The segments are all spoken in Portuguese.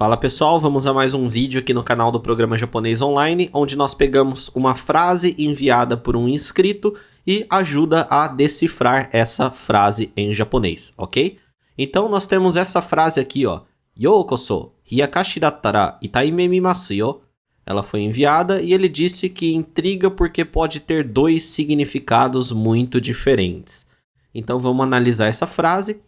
Fala pessoal, vamos a mais um vídeo aqui no canal do Programa Japonês Online, onde nós pegamos uma frase enviada por um inscrito e ajuda a decifrar essa frase em japonês, ok? Então nós temos essa frase aqui, ó. Youkoso, hiyakashi dattara itaime mimasu yo. Ela foi enviada e ele disse que intriga porque pode ter dois significados muito diferentes. Então vamos analisar essa frase.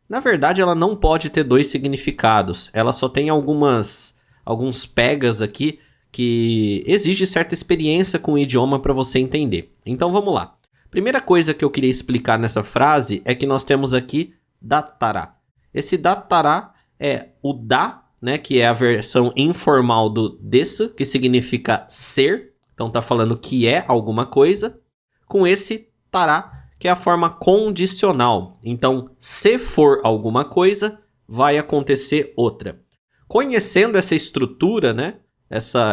Na verdade, ela não pode ter dois significados. Ela só tem alguns pegas aqui que exige certa experiência com o idioma para você entender. Então vamos lá. Primeira coisa que eu queria explicar nessa frase é que nós temos aqui dattara. Esse dattara é o da, né, que é a versão informal do desu, que significa ser. Então tá falando que é alguma coisa. Com esse tará, que é a forma condicional. Então, se for alguma coisa, vai acontecer outra. Conhecendo essa estrutura, né,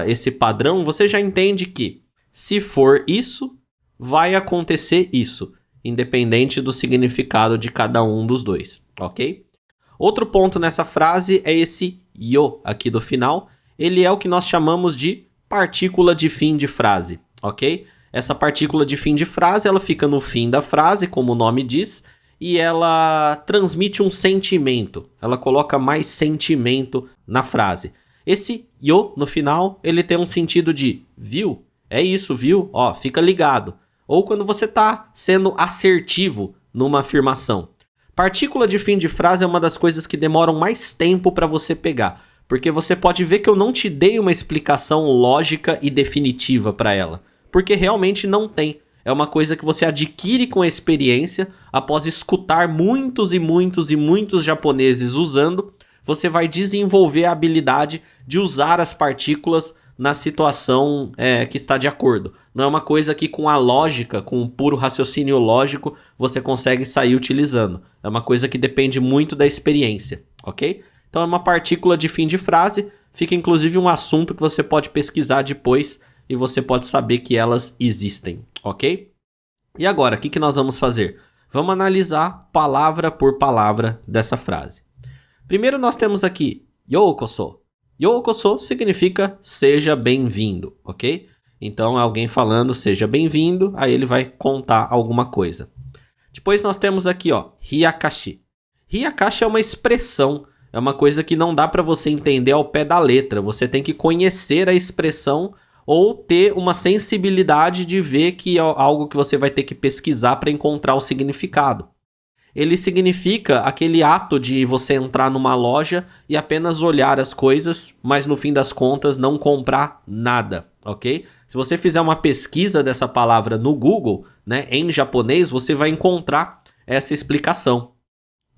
esse padrão, você já entende que se for isso, vai acontecer isso, independente do significado de cada um dos dois, ok? Outro ponto nessa frase é esse yo aqui do final. Ele é o que nós chamamos de partícula de fim de frase, ok? Essa partícula de fim de frase, ela fica no fim da frase, como o nome diz, e ela transmite um sentimento. Ela coloca mais sentimento na frase. Esse yo no final, ele tem um sentido de viu? É isso, viu? Ó, fica ligado. Ou quando você está sendo assertivo numa afirmação. Partícula de fim de frase é uma das coisas que demoram mais tempo para você pegar. Porque você pode ver que eu não te dei uma explicação lógica e definitiva para ela. Porque realmente não tem. É uma coisa que você adquire com a experiência, após escutar muitos e muitos e muitos japoneses usando, você vai desenvolver a habilidade de usar as partículas na situação que está de acordo. Não é uma coisa que com a lógica, com o puro raciocínio lógico, você consegue sair utilizando. É uma coisa que depende muito da experiência, ok? Então é uma partícula de fim de frase, fica inclusive um assunto que você pode pesquisar depois, e você pode saber que elas existem, ok? E agora, o que nós vamos fazer? Vamos analisar palavra por palavra dessa frase. Primeiro nós temos aqui Youkoso. Youkoso significa seja bem-vindo, ok? Então alguém falando seja bem-vindo, aí ele vai contar alguma coisa. Depois nós temos aqui, ó, Hiyakashi. Hiyakashi é uma expressão, é uma coisa que não dá para você entender ao pé da letra. Você tem que conhecer a expressão ou ter uma sensibilidade de ver que é algo que você vai ter que pesquisar para encontrar o significado. Ele significa aquele ato de você entrar numa loja e apenas olhar as coisas, mas no fim das contas não comprar nada, ok? Se você fizer uma pesquisa dessa palavra no Google, né, em japonês, você vai encontrar essa explicação.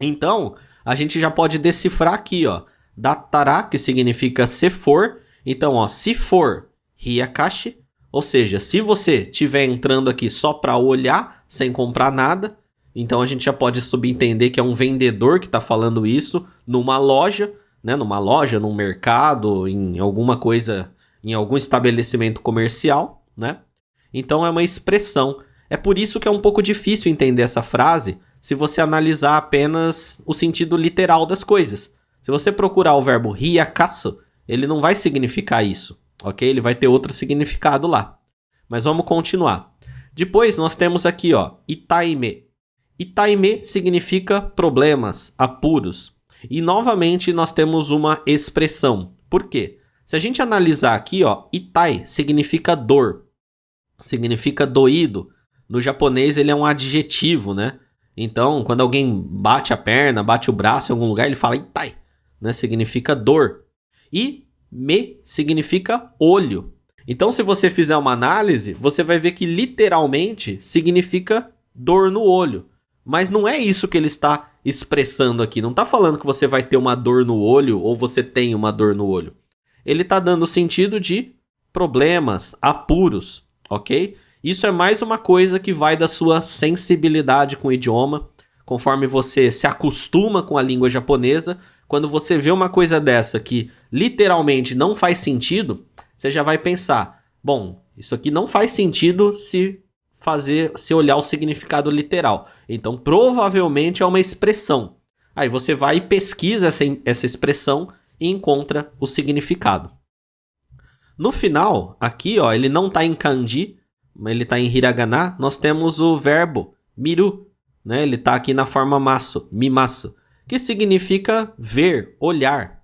Então, a gente já pode decifrar aqui, ó, dattara, que significa se for. Então, ó, se for hiyakashi, ou seja, se você estiver entrando aqui só para olhar, sem comprar nada, então a gente já pode subentender que é um vendedor que está falando isso numa loja, né, num mercado, em alguma coisa, em algum estabelecimento comercial, né? Então é uma expressão. É por isso que é um pouco difícil entender essa frase se você analisar apenas o sentido literal das coisas. Se você procurar o verbo hiyakasu, ele não vai significar isso. Ok? Ele vai ter outro significado lá. Mas vamos continuar. Depois nós temos aqui, ó, itaime. Itaime significa problemas, apuros. E novamente nós temos uma expressão. Por quê? Se a gente analisar aqui, ó, itai significa dor. Significa doído. No japonês ele é um adjetivo, né? Então, quando alguém bate a perna, bate o braço em algum lugar, ele fala itai, né? Significa dor. E me significa olho. Então, se você fizer uma análise, você vai ver que literalmente significa dor no olho. Mas não é isso que ele está expressando aqui. Não está falando que você vai ter uma dor no olho ou você tem uma dor no olho. Ele está dando o sentido de problemas, apuros, ok? Isso é mais uma coisa que vai da sua sensibilidade com o idioma. Conforme você se acostuma com a língua japonesa, quando você vê uma coisa dessa que literalmente não faz sentido, você já vai pensar, bom, isso aqui não faz sentido se olhar o significado literal. Então, provavelmente é uma expressão. Aí você vai e pesquisa essa expressão e encontra o significado. No final, aqui, ó, ele não está em kanji, ele está em hiragana, nós temos o verbo miru, né? Ele está aqui na forma masu, mimasu, que significa ver, olhar.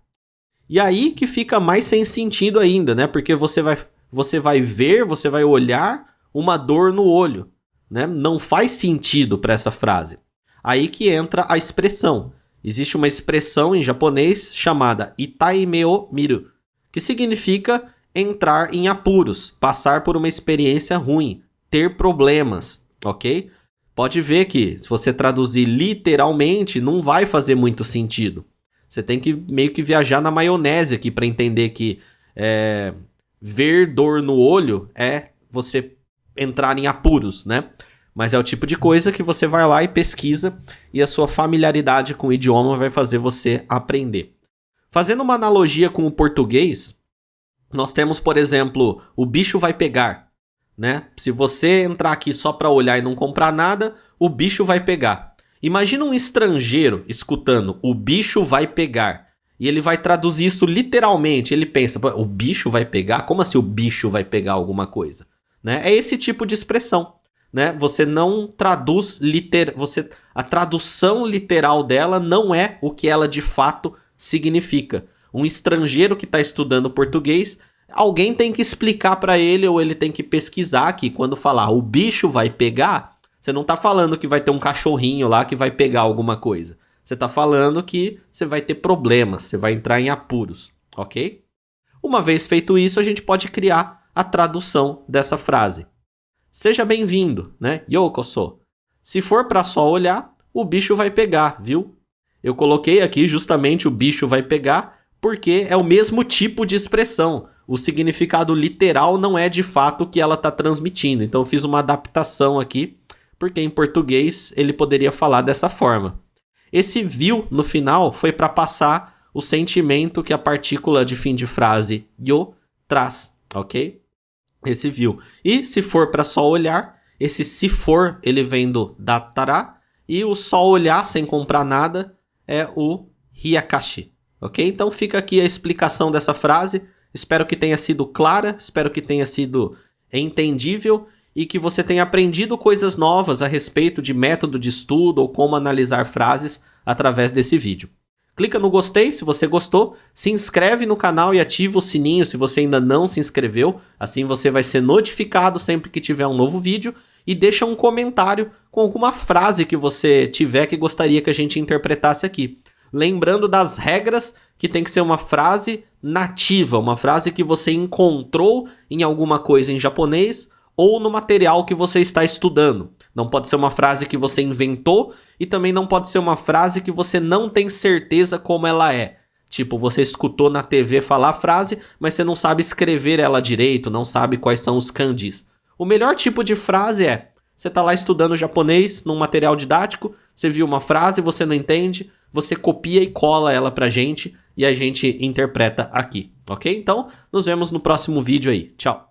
E aí que fica mais sem sentido ainda, né? Porque você vai ver, você vai olhar uma dor no olho, né? Não faz sentido para essa frase. Aí que entra a expressão. Existe uma expressão em japonês chamada itaime o miru, que significa entrar em apuros, passar por uma experiência ruim, ter problemas, ok? Pode ver que se você traduzir literalmente, não vai fazer muito sentido. Você tem que meio que viajar na maionese aqui para entender que ver dor no olho é você entrar em apuros, né? Mas é o tipo de coisa que você vai lá e pesquisa e a sua familiaridade com o idioma vai fazer você aprender. Fazendo uma analogia com o português, nós temos, por exemplo, o bicho vai pegar, né? Se você entrar aqui só para olhar e não comprar nada, o bicho vai pegar. Imagina um estrangeiro escutando o bicho vai pegar e ele vai traduzir isso literalmente. Ele pensa, o bicho vai pegar? Como assim o bicho vai pegar alguma coisa? Né? É esse tipo de expressão. Né? Você não traduz a tradução literal dela não é o que ela de fato significa. Um estrangeiro que está estudando português, alguém tem que explicar para ele ou ele tem que pesquisar que quando falar o bicho vai pegar, você não está falando que vai ter um cachorrinho lá que vai pegar alguma coisa. Você está falando que você vai ter problemas, você vai entrar em apuros, ok? Uma vez feito isso, a gente pode criar a tradução dessa frase. Seja bem-vindo, né? Yokoso. Se for para só olhar, o bicho vai pegar, viu? Eu coloquei aqui justamente o bicho vai pegar porque é o mesmo tipo de expressão. O significado literal não é de fato o que ela está transmitindo. Então eu fiz uma adaptação aqui, porque em português ele poderia falar dessa forma. Esse viu no final foi para passar o sentimento que a partícula de fim de frase yo traz, ok? Esse viu. E se for para só olhar, esse se for ele vem do datará e o só olhar sem comprar nada é o hyakashi, ok? Então fica aqui a explicação dessa frase. Espero que tenha sido clara, espero que tenha sido entendível e que você tenha aprendido coisas novas a respeito de método de estudo ou como analisar frases através desse vídeo. Clica no gostei se você gostou, se inscreve no canal e ativa o sininho se você ainda não se inscreveu, assim você vai ser notificado sempre que tiver um novo vídeo e deixa um comentário com alguma frase que você tiver que gostaria que a gente interpretasse aqui. Lembrando das regras que tem que ser uma frase nativa, uma frase que você encontrou em alguma coisa em japonês ou no material que você está estudando. Não pode ser uma frase que você inventou e também não pode ser uma frase que você não tem certeza como ela é. Tipo, você escutou na TV falar a frase, mas você não sabe escrever ela direito, não sabe quais são os kanjis. O melhor tipo de frase é, você está lá estudando japonês num material didático, você viu uma frase, você não entende, você copia e cola ela pra gente e a gente interpreta aqui, ok? Então, nos vemos no próximo vídeo aí. Tchau!